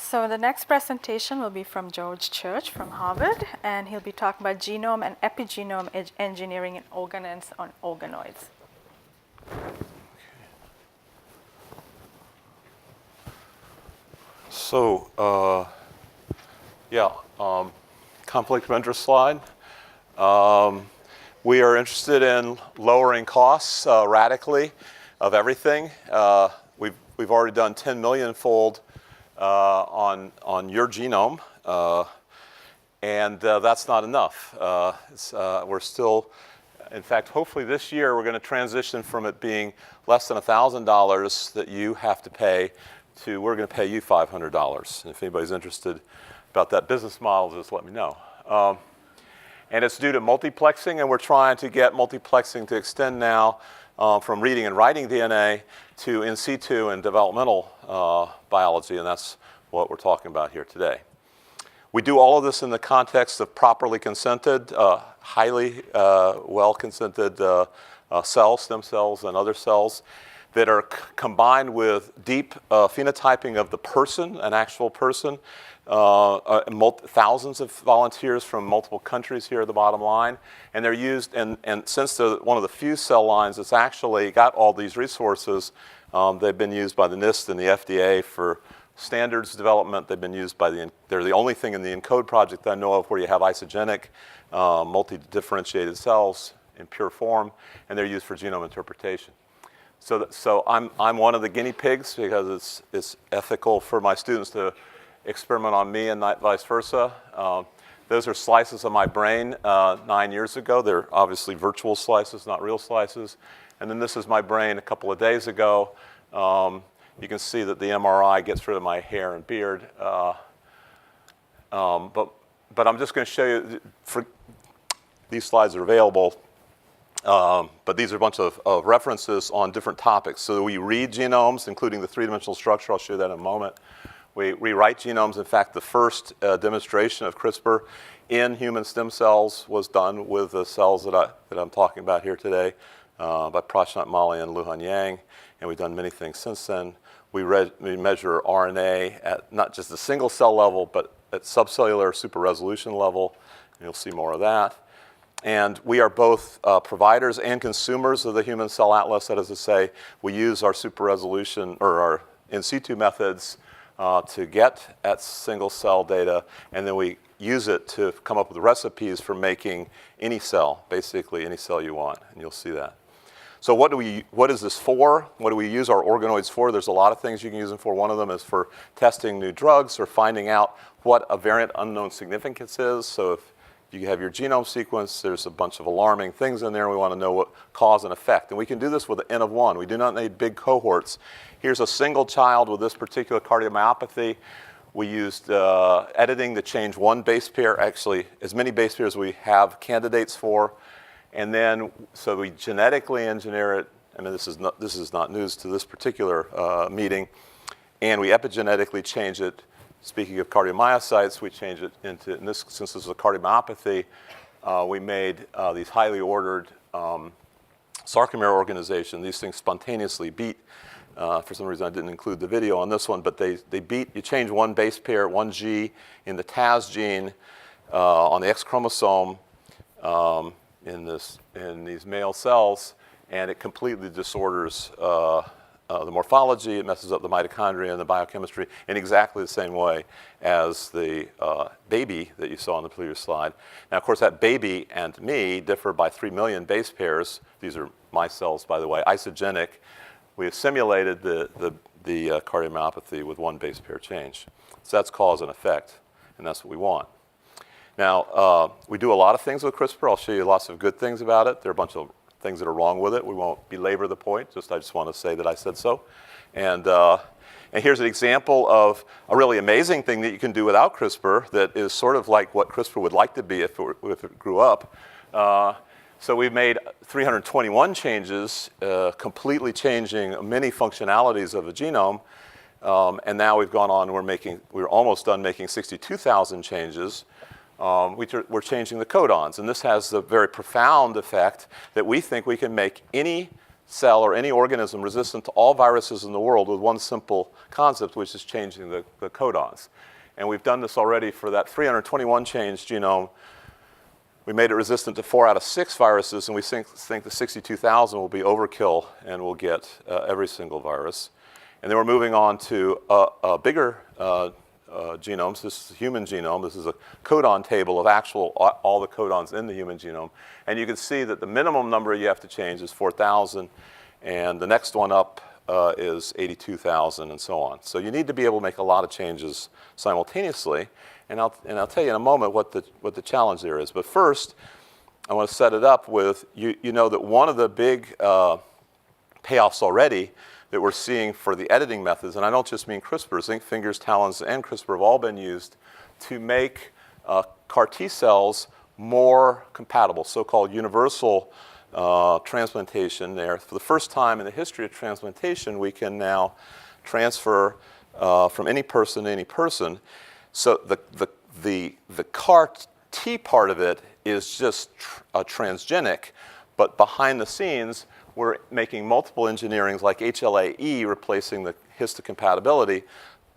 So the next presentation will be from George Church from Harvard, and he'll be talking about genome and epigenome engineering in organs on organoids. So, conflict of interest slide. We are interested in lowering costs radically of everything. We've already done 10 million-fold on your genome, and that's not enough. We're still, in fact, hopefully this year we're going to transition from it being less than $1,000 that you have to pay to we're going to pay you $500. And if anybody's interested about that business model, just let me know. And it's due to multiplexing, and we're trying to get multiplexing to extend now from reading and writing DNA to in situ and developmental biology, and that's what we're talking about here today. We do all of this in the context of properly consented, highly well-consented cells, stem cells, and other cells that are combined with deep phenotyping of the person, an actual person, thousands of volunteers from multiple countries here at the bottom line. And they're used, and since they're one of the few cell lines that's actually got all these resources, they've been used by the NIST and the FDA for standards development. They've been used by they're the only thing in the ENCODE project that I know of where you have isogenic, multi-differentiated cells in pure form, and they're used for genome interpretation. So I'm one of the guinea pigs because it's ethical for my students to experiment on me and not vice versa. Those are slices of my brain 9 years ago. They're obviously virtual slices, not real slices. And then this is my brain a couple of days ago. You can see that the MRI gets rid of my hair and beard. But I'm just going to show you, these slides are available. But these are a bunch of references on different topics. So we read genomes, including the three-dimensional structure. I'll show you that in a moment. We write genomes. In fact, the first demonstration of CRISPR in human stem cells was done with the cells that I'm talking about here today by Prashant Mali and Luhan Yang. And we've done many things since then. We measure RNA at not just the single cell level, but at subcellular super resolution level. And you'll see more of that. And we are both providers and consumers of the Human Cell Atlas. That is to say, we use our super resolution or our in situ methods to get at single cell data, and then we use it to come up with recipes for making any cell, basically any cell you want, and you'll see that. So what is this for? What do we use our organoids for? There's a lot of things you can use them for. One of them is for testing new drugs or finding out what a variant unknown significance is. So if you have your genome sequence, there's a bunch of alarming things in there. We want to know what cause and effect. And we can do this with an N of 1. We do not need big cohorts. Here's a single child with this particular cardiomyopathy. We used editing to change one base pair, actually as many base pairs we have candidates for. And then, so we genetically engineer it. I mean, this is not news to this particular meeting. And we epigenetically change it. Speaking of cardiomyocytes, we changed it into, since this is a cardiomyopathy, we made these highly ordered sarcomere organization. These things spontaneously beat. For some reason, I didn't include the video on this one, but they beat, you change one base pair, one G in the TAS gene on the X chromosome in these male cells, and it completely disorders the morphology. It messes up the mitochondria and the biochemistry in exactly the same way as the baby that you saw on the previous slide. Now, of course, that baby and me differ by 3 million base pairs. These are my cells, by the way, isogenic. We have simulated the cardiomyopathy with one base pair change. So that's cause and effect, and that's what we want. Now, we do a lot of things with CRISPR. I'll show you lots of good things about it. There are a bunch of things that are wrong with it. We won't belabor the point. I just want to say that I said so. And here's an example of a really amazing thing that you can do without CRISPR that is sort of like what CRISPR would like to be if it grew up. So we've made 321 changes, completely changing many functionalities of a genome. And now we've gone on, we're almost done making 62,000 changes. We're changing the codons, and this has the very profound effect that we think we can make any cell or any organism resistant to all viruses in the world with one simple concept, which is changing the codons. And we've done this already for that 321 change genome. We made it resistant to 4 out of 6 viruses, and we think the 62,000 will be overkill and we'll get every single virus. And then we're moving on to bigger genomes. This is a human genome. This is a codon table of all the codons in the human genome. And you can see that the minimum number you have to change is 4,000, and the next one up is 82,000, and so on. So you need to be able to make a lot of changes simultaneously. And I'll tell you in a moment what the challenge there is. But first, I want to set it up with, you know that one of the big payoffs already that we're seeing for the editing methods, and I don't just mean CRISPR, zinc fingers, talons, and CRISPR have all been used to make CAR T cells more compatible, so-called universal transplantation there. For the first time in the history of transplantation, we can now transfer from any person to any person. So the CAR T part of it is just transgenic, but behind the scenes, we're making multiple engineerings like HLA-E replacing the histocompatibility,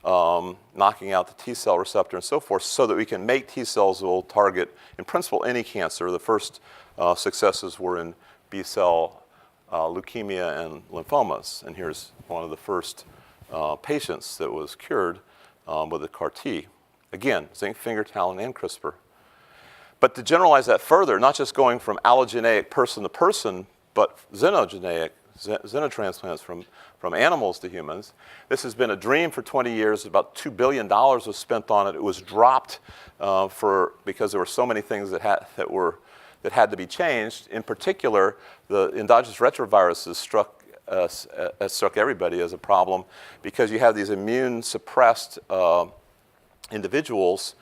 knocking out the T cell receptor and so forth, so that we can make T cells that will target, in principle, any cancer. The first successes were in B cell leukemia and lymphomas. And here's one of the first patients that was cured with a CAR T. Again, zinc finger, talon, and CRISPR. But to generalize that further, not just going from allogeneic person to person, but xenotransplants from animals to humans. This has been a dream for 20 years. About $2 billion was spent on it. It was dropped because there were so many things that had to be changed. In particular, the endogenous retroviruses struck everybody as a problem because you have these immune suppressed individuals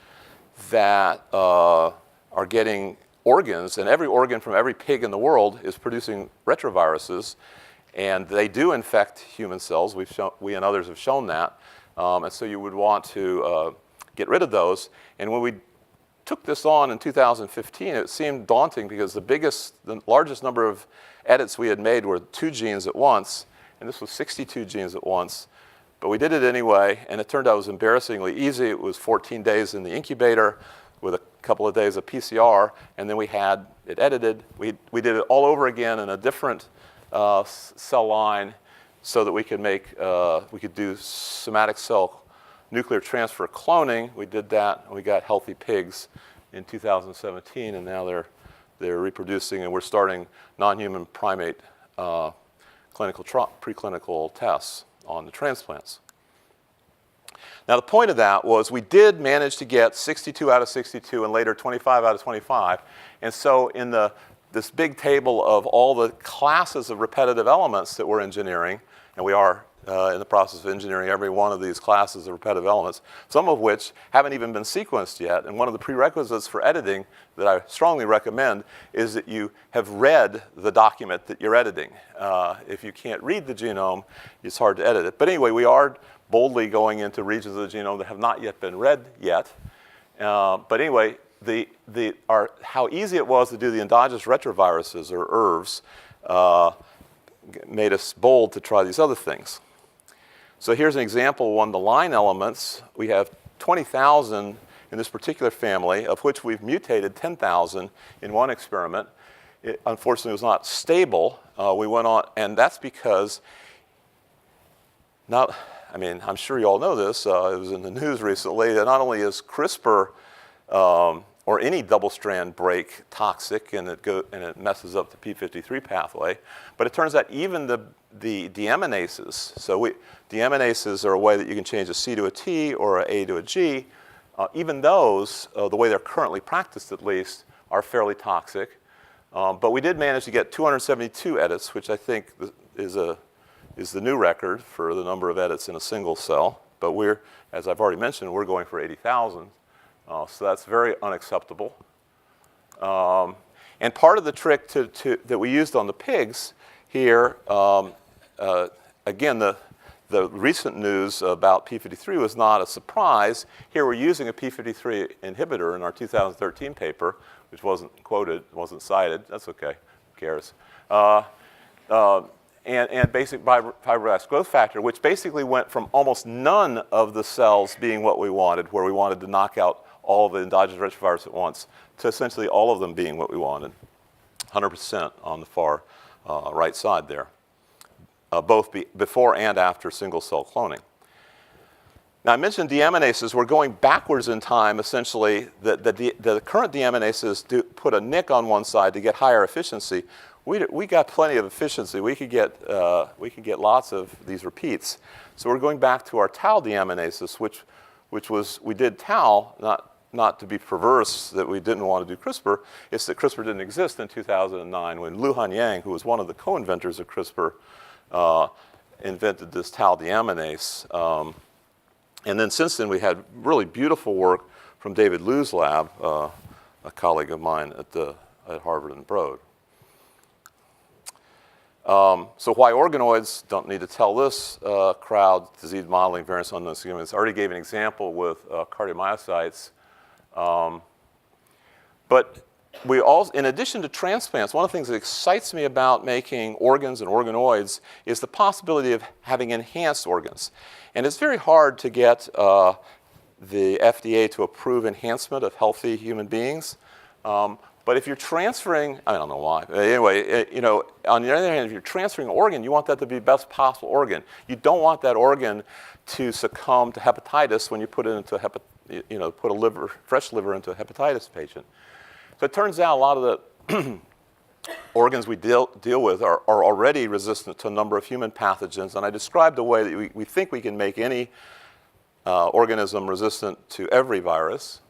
that are getting organs, and every organ from every pig in the world is producing retroviruses, and they do infect human cells. We and others have shown that, and so you would want to get rid of those. And when we took this on in 2015, it seemed daunting because the largest number of edits we had made were 2 genes at once, and this was 62 genes at once. But we did it anyway, and it turned out it was embarrassingly easy. It was 14 days in the incubator with a couple of days of PCR, and then we had it edited. We did it all over again in a different cell line so that we could do somatic cell nuclear transfer cloning. We did that, and we got healthy pigs in 2017, and now they're reproducing, and we're starting non-human primate preclinical tests on the transplants. Now, the point of that was we did manage to get 62 out of 62 and later 25 out of 25. And so in this big table of all the classes of repetitive elements that we're engineering, and we are in the process of engineering every one of these classes of repetitive elements, some of which haven't even been sequenced yet. And one of the prerequisites for editing that I strongly recommend is that you have read the document that you're editing. If you can't read the genome, it's hard to edit it. But anyway, we are boldly going into regions of the genome that have not yet been read yet. But anyway, how easy it was to do the endogenous retroviruses, or ERVs, made us bold to try these other things. So here's an example of one of the line elements. We have 20,000 in this particular family, of which we've mutated 10,000 in one experiment. It unfortunately was not stable. We went on, and that's because I'm sure you all know this. It was in the news recently that not only is CRISPR or any double-strand break toxic, and it messes up the p53 pathway, but it turns out even the deaminases. So deaminases are a way that you can change a C to a T or an A to a G. Even those, the way they're currently practiced at least, are fairly toxic. But we did manage to get 272 edits, which I think is the new record for the number of edits in a single cell. But as I've already mentioned, we're going for 80,000. So that's very unacceptable. And part of the trick that we used on the pigs here, again, the recent news about p53 was not a surprise. Here we're using a p53 inhibitor in our 2013 paper, which wasn't quoted, wasn't cited. That's okay. Who cares? and basic fibroblast growth factor, which basically went from almost none of the cells being what we wanted, where we wanted to knock out all of the endogenous retrovirus at once, to essentially all of them being what we wanted, 100% on the far right side there, both before and after single-cell cloning. Now, I mentioned deaminases. We're going backwards in time, essentially. The current deaminases do put a nick on one side to get higher efficiency. We got plenty of efficiency. We could get lots of these repeats. So we're going back to our tau deaminases, which was, we did tau, not to be perverse that we didn't want to do CRISPR. It's that CRISPR didn't exist in 2009 when Luhan Yang, who was one of the co-inventors of CRISPR, invented this tau deaminase. And then since then, we had really beautiful work from David Liu's lab, a colleague of mine at Harvard and Broad. So why organoids? Don't need to tell this crowd. Disease modeling, variants, unknown significance. I already gave an example with cardiomyocytes. But we also, in addition to transplants, one of the things that excites me about making organs and organoids is the possibility of having enhanced organs. And it's very hard to get the FDA to approve enhancement of healthy human beings. But if you're transferring, I don't know why. Anyway, you know, on the other hand, if you're transferring an organ, you want that to be the best possible organ. You don't want that organ to succumb to hepatitis when you put it into put a fresh liver into a hepatitis patient. So it turns out a lot of the organs we deal with are already resistant to a number of human pathogens. And I described a way that we think we can make any organism resistant to every virus.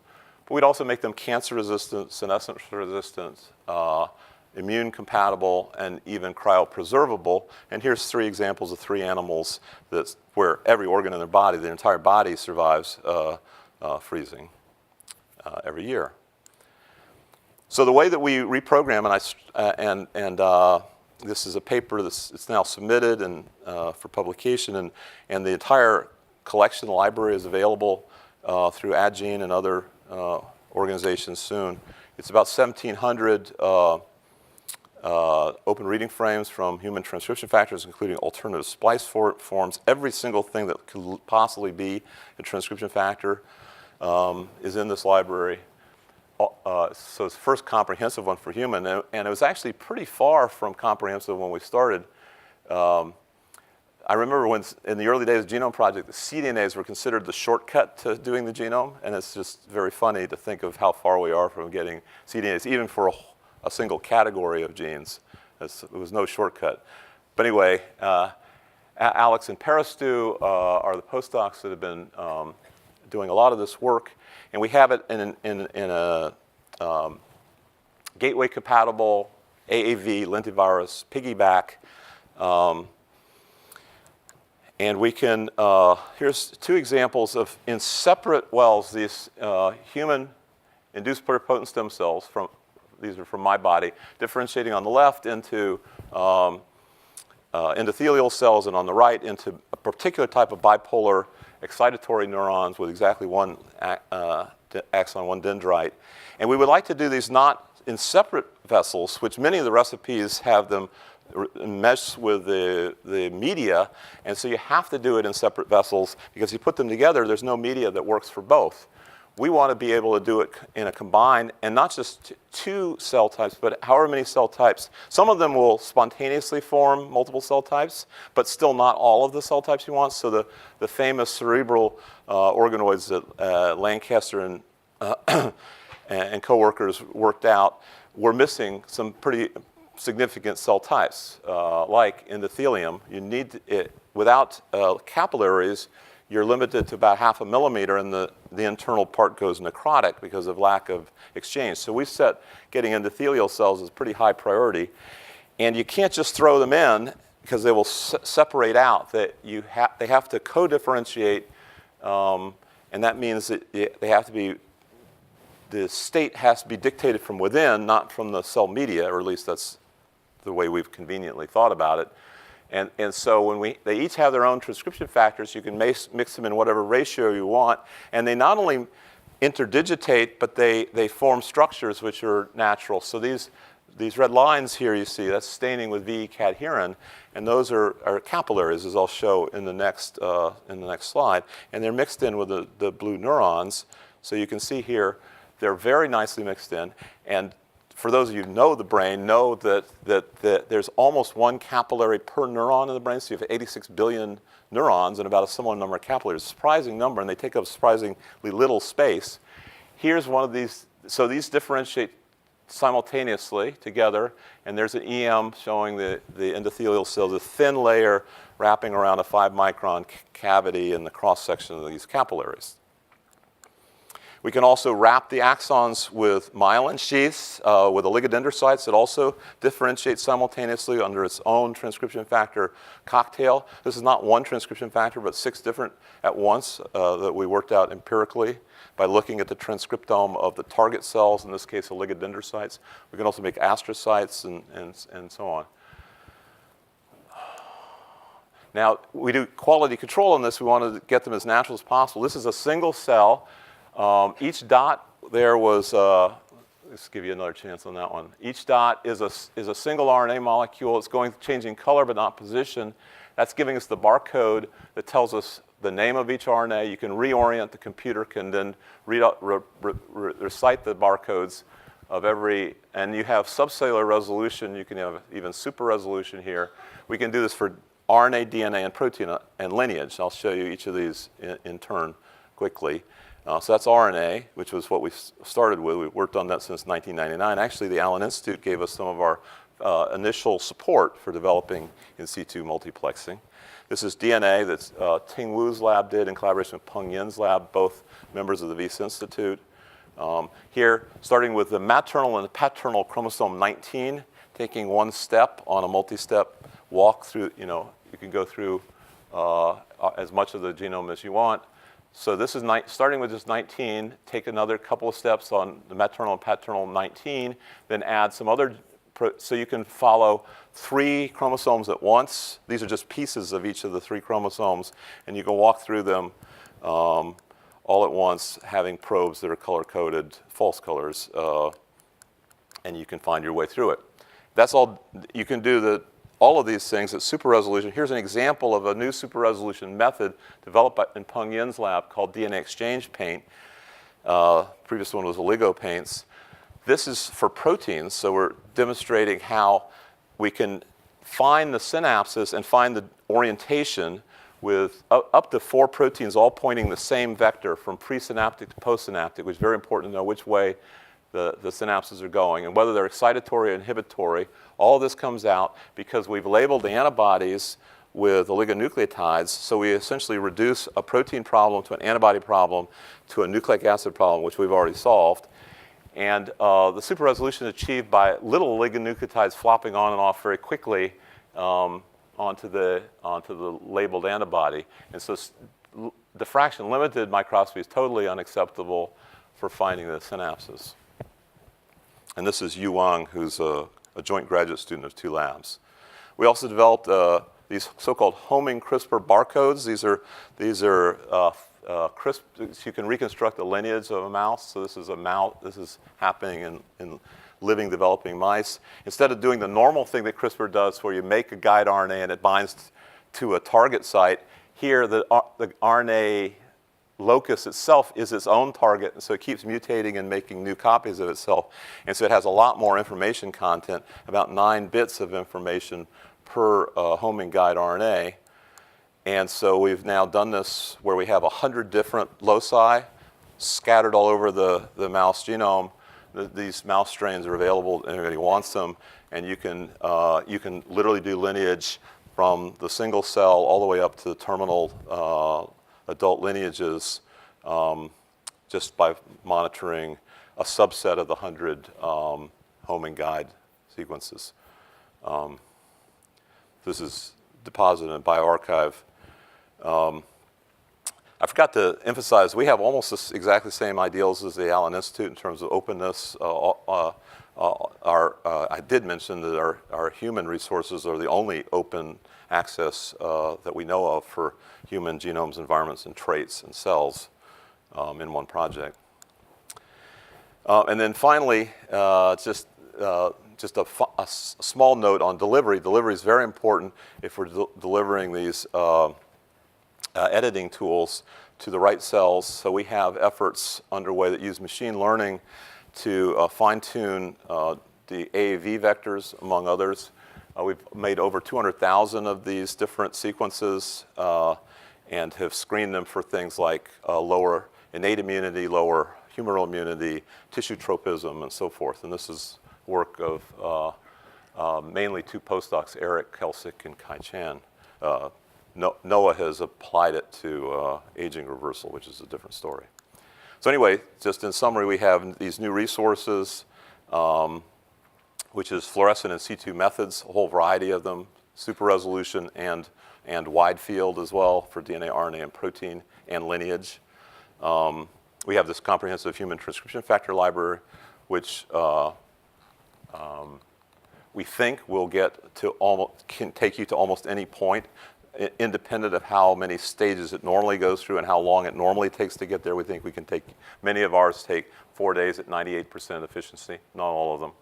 But we'd also make them cancer-resistant, senescence-resistant, immune-compatible, and even cryopreservable. And here's 3 examples of 3 animals where every organ in their body, the entire body, survives freezing every year. So the way that we reprogram, and this is a paper it's now submitted and for publication, and the entire collection library is available through Adgene and other organizations soon. It's about 1,700 open reading frames from human transcription factors, including alternative splice forms. Every single thing that could possibly be a transcription factor is in this library. So it's the first comprehensive one for human, and it was actually pretty far from comprehensive when we started. I remember when, in the early days of the Genome Project, the cDNAs were considered the shortcut to doing the genome, and it's just very funny to think of how far we are from getting cDNAs, even for a single category of genes. It was no shortcut. But anyway, Alex and Peristu are the postdocs that have been doing a lot of this work, and we have it in a gateway-compatible AAV lentivirus piggyback. And we can, here's 2 examples of, in separate wells, these human-induced pluripotent stem cells, these are from my body, differentiating on the left into endothelial cells, and on the right into a particular type of bipolar excitatory neurons with exactly one axon, one dendrite. And we would like to do these not in separate vessels, which many of the recipes have them mesh with the media, and so you have to do it in separate vessels because you put them together, there's no media that works for both. We want to be able to do it in a combined, and not just 2 cell types, but however many cell types. Some of them will spontaneously form multiple cell types, but still not all of the cell types you want. So the famous cerebral organoids that Lancaster and co-workers worked out were missing some pretty significant cell types, like endothelium. You need it without capillaries. You're limited to about 0.5 millimeter, and the internal part goes necrotic because of lack of exchange. So we set getting endothelial cells as pretty high priority, and you can't just throw them in because they will separate out. That they have to co-differentiate, and that means that they have to be. The state has to be dictated from within, not from the cell media, or at least that's the way we've conveniently thought about it. And so when they each have their own transcription factors, you can mix them in whatever ratio you want. And they not only interdigitate, but they form structures which are natural. So these these red lines here you see, that's staining with VE cadherin, and those are capillaries, as I'll show in the next slide, and they're mixed in with the blue neurons. So you can see here, they're very nicely mixed in, and for those of you who know the brain, know that there's almost one capillary per neuron in the brain, so you have 86 billion neurons and about a similar number of capillaries. A surprising number, and they take up surprisingly little space. Here's one of these. So these differentiate simultaneously together, and there's an EM showing the endothelial cells, a thin layer wrapping around a 5-micron cavity in the cross-section of these capillaries. We can also wrap the axons with myelin sheaths with oligodendrocytes that also differentiate simultaneously under its own transcription factor cocktail. This is not one transcription factor, but 6 different at once that we worked out empirically by looking at the transcriptome of the target cells, in this case oligodendrocytes. We can also make astrocytes and so on. Now, we do quality control on this. We want to get them as natural as possible. This is a single cell. Each dot there was, let's give you another chance on that one. Each dot is a single RNA molecule. It's changing color but not position. That's giving us the barcode that tells us the name of each RNA. You can reorient, the computer can then recite the barcodes of every, and you have subcellular resolution. You can have even super resolution here. We can do this for RNA, DNA, and protein and lineage. I'll show you each of these in turn quickly. So that's RNA, which was what we started with. We've worked on that since 1999. Actually, the Allen Institute gave us some of our initial support for developing in situ multiplexing. This is DNA that Ting Wu's lab did in collaboration with Peng Yin's lab, both members of the Wyss Institute. Here, starting with the maternal and the paternal chromosome 19, taking one step on a multi-step walk through, you can go through as much of the genome as you want. So this is starting with just 19, take another couple of steps on the maternal and paternal 19, then add some other, so you can follow 3 chromosomes at once. These are just pieces of each of the 3 chromosomes, and you can walk through them all at once, having probes that are color-coded, false colors, and you can find your way through it. That's all. You can do all of these things at super resolution. Here's an example of a new super resolution method developed in Peng Yin's lab called DNA exchange paint. Previous one was oligo paints. This is for proteins, so we're demonstrating how we can find the synapses and find the orientation with up to 4 proteins all pointing the same vector from presynaptic to postsynaptic, which is very important to know which way the synapses are going and whether they're excitatory or inhibitory. All of this comes out because we've labeled the antibodies with oligonucleotides, so we essentially reduce a protein problem to an antibody problem to a nucleic acid problem, which we've already solved. And the super resolution is achieved by little oligonucleotides flopping on and off very quickly onto the labeled antibody. And so diffraction limited microscopy is totally unacceptable for finding the synapses. And this is Yu Wang, who's a joint graduate student of 2 labs. We also developed these so-called homing CRISPR barcodes. These are CRISPR. You can reconstruct the lineage of a mouse. So this is a mouse. This is happening in living, developing mice. Instead of doing the normal thing that CRISPR does, where you make a guide RNA and it binds to a target site, here the RNA locus itself is its own target, and so it keeps mutating and making new copies of itself. And so it has a lot more information content, about 9 bits of information per homing guide RNA. And so we've now done this where we have 100 different loci scattered all over the mouse genome. These mouse strains are available, anybody wants them, and you can literally do lineage from the single cell all the way up to the terminal adult lineages just by monitoring a subset of the 100 homing guide sequences. This is deposited in bioRxiv. I forgot to emphasize, we have almost exactly the same ideals as the Allen Institute in terms of openness. I did mention that our human resources are the only open access that we know of for human genomes, environments, and traits and cells in one project. And then finally, just just a small note on delivery. Delivery is very important if we're delivering these editing tools to the right cells. So we have efforts underway that use machine learning to fine-tune the AAV vectors, among others. We've made over 200,000 of these different sequences and have screened them for things like lower innate immunity, lower humoral immunity, tissue tropism, and so forth. And this is work of mainly two postdocs, Eric Kelsick and Kai Chan. Noah has applied it to aging reversal, which is a different story. So anyway, just in summary, we have these new resources, which is fluorescent in situ methods, a whole variety of them, super resolution and wide field as well for DNA, RNA, and protein and lineage. We have this comprehensive human transcription factor library, which we think will can take you to almost any point, independent of how many stages it normally goes through and how long it normally takes to get there. We think we can take, many of ours take 4 days at 98% efficiency, not all of them.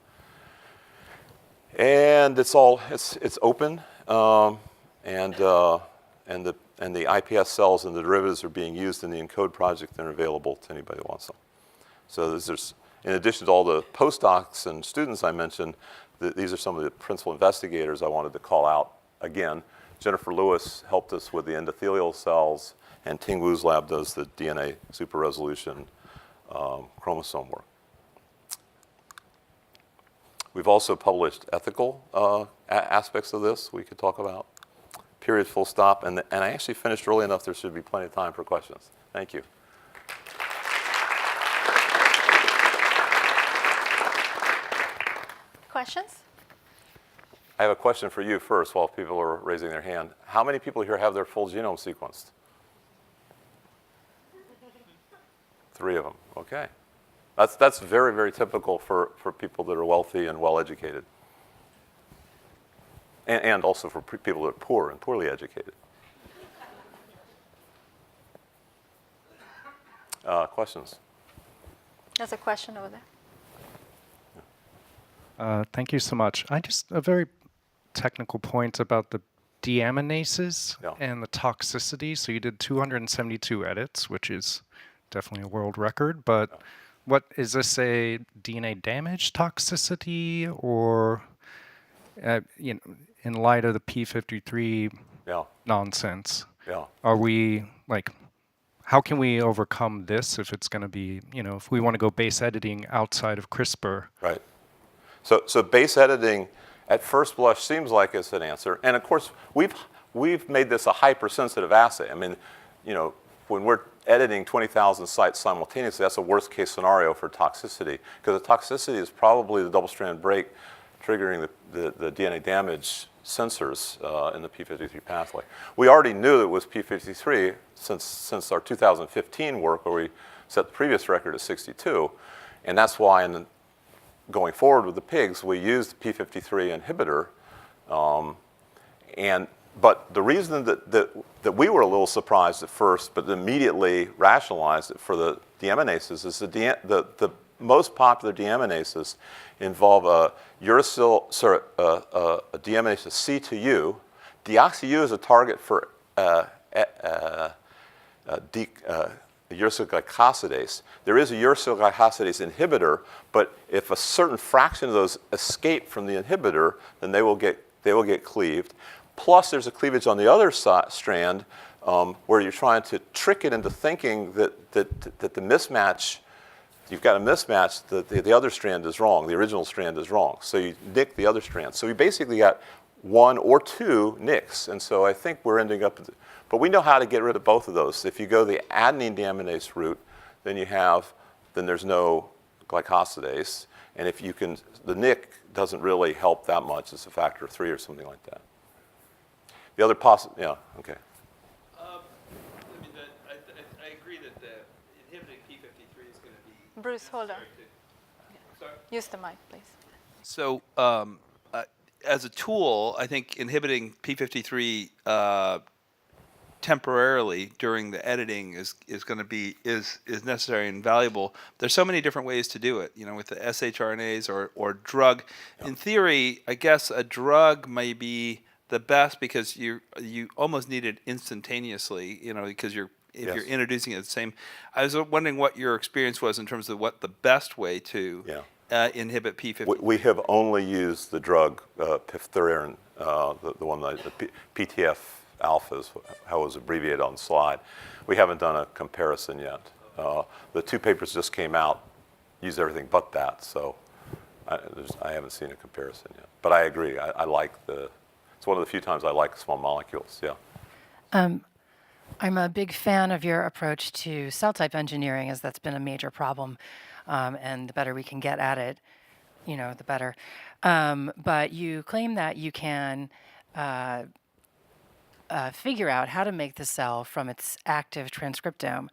And it's open, and the IPS cells and the derivatives are being used in the ENCODE project and are available to anybody who wants them. So there's, in addition to all the postdocs and students I mentioned, these are some of the principal investigators I wanted to call out again. Jennifer Lewis helped us with the endothelial cells, and Ting Wu's lab does the DNA super resolution chromosome work. We've also published ethical aspects of this we could talk about. Period, full stop. And I actually finished early enough, there should be plenty of time for questions. Thank you. Questions? I have a question for you first while people are raising their hand. How many people here have their full genome sequenced? 3 of them, okay. That's very, very typical for people that are wealthy and well-educated. And also for people that are poor and poorly educated. Questions? There's a question over there. Thank you so much. A very technical point about the deaminases and the toxicity. So you did 272 edits, which is definitely a world record, but what is this, a DNA damage toxicity, or in light of the p53 nonsense, are we how can we overcome this if it's going to be, if we want to go base editing outside of CRISPR? Right. So base editing at first blush seems like it's an answer, and of course we've made this a hypersensitive assay. I mean, when we're editing 20,000 sites simultaneously, that's a worst case scenario for toxicity, because the toxicity is probably the double-strand break triggering the DNA damage sensors in the p53 pathway. We already knew it was p53 since our 2015 work, where we set the previous record at 62, and that's why going forward with the pigs, we used the p53 inhibitor, but the reason that we were a little surprised at first, but immediately rationalized it for the deaminases, is the most popular deaminases involve a deaminase C to U. Deoxy-U is a target for uracilglycosidase. There is a uracilglycosidase inhibitor, but if a certain fraction of those escape from the inhibitor, then they will get cleaved. Plus, there's a cleavage on the other strand where you're trying to trick it into thinking that the mismatch, you've got a mismatch, that the other strand is wrong, the original strand is wrong. So you nick the other strand. So we basically got 1 or 2 nicks. And so I think we're ending up, but we know how to get rid of both of those. If you go the adenine deaminase route, then there's no glycosidase. And if you can, the nick doesn't really help that much. It's a factor of 3 or something like that. The other okay. I agree that the inhibiting p53 is going to be. Bruce, hold on. Sorry? Use the mic, please. So, as a tool, I think inhibiting p53 temporarily during the editing is going to be is necessary and valuable. There's so many different ways to do it, with the shRNAs or drug. In theory, I guess a drug may be the best because you almost need it instantaneously, because you're introducing it the same. I was wondering what your experience was in terms of what the best way to inhibit P53. We have only used the drug piftherin, the one that the PTF alpha is how it was abbreviated on the slide. We haven't done a comparison yet. The 2 papers just came out, use everything but that, so I haven't seen a comparison yet. But I agree. I like it's one of the few times I like small molecules. Yeah. I'm a big fan of your approach to cell type engineering, as that's been a major problem, and the better we can get at it, the better. But you claim that you can figure out how to make the cell from its active transcriptome.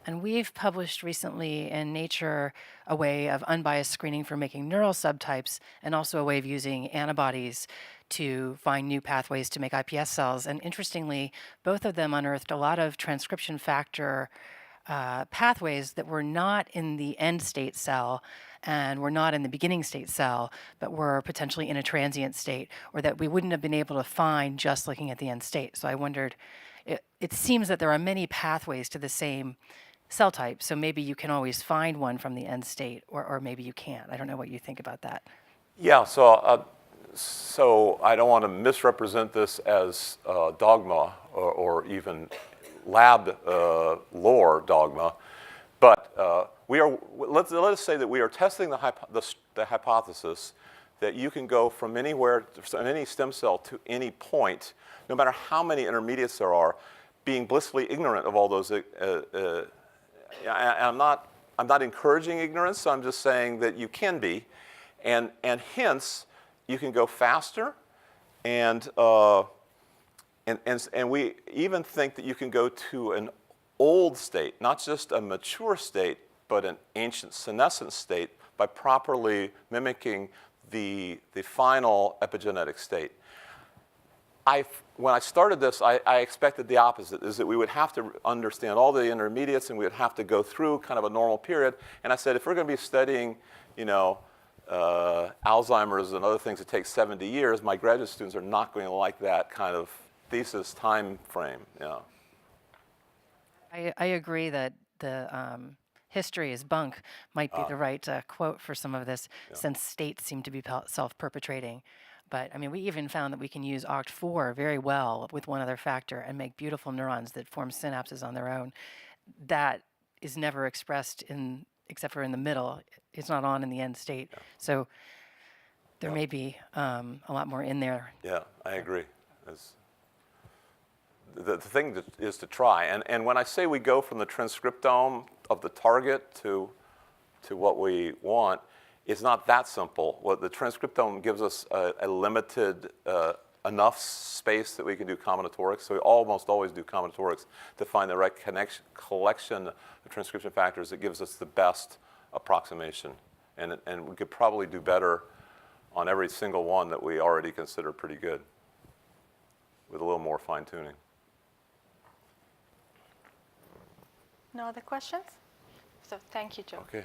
And we've published recently in Nature a way of unbiased screening for making neural subtypes, and also a way of using antibodies to find new pathways to make iPS cells. And interestingly, both of them unearthed a lot of transcription factor pathways that were not in the end state cell and were not in the beginning state cell, but were potentially in a transient state, or that we wouldn't have been able to find just looking at the end state. So I wondered, it seems that there are many pathways to the same cell type, so maybe you can always find one from the end state, or maybe you can't. I don't know what you think about that. Yeah, so I don't want to misrepresent this as dogma or even lab lore dogma, but let us say that we are testing the hypothesis that you can go from anywhere, from any stem cell to any point, no matter how many intermediates there are, being blissfully ignorant of all those. I'm not encouraging ignorance. I'm just saying that you can be, and hence you can go faster, and we even think that you can go to an old state, not just a mature state, but an ancient senescent state by properly mimicking the final epigenetic state. When I started this, I expected the opposite, is that we would have to understand all the intermediates and we would have to go through kind of a normal period. And I said, if we're going to be studying, Alzheimer's and other things that take 70 years, my graduate students are not going to like that kind of thesis time frame. I agree that the history is bunk might be the right quote for some of this, since states seem to be self-perpetrating. But I mean, we even found that we can use OCT4 very well with one other factor and make beautiful neurons that form synapses on their own. That is never expressed except for in the middle. It's not on in the end state. Yeah. So there may be a lot more in there. Yeah, I agree. The thing is to try. And when I say we go from the transcriptome of the target to what we want, it's not that simple. What the transcriptome gives us a limited enough space that we can do combinatorics. So we almost always do combinatorics to find the right collection of transcription factors that gives us the best approximation. And we could probably do better on every single one that we already consider pretty good with a little more fine tuning. No other questions? So thank you, Joe. Okay.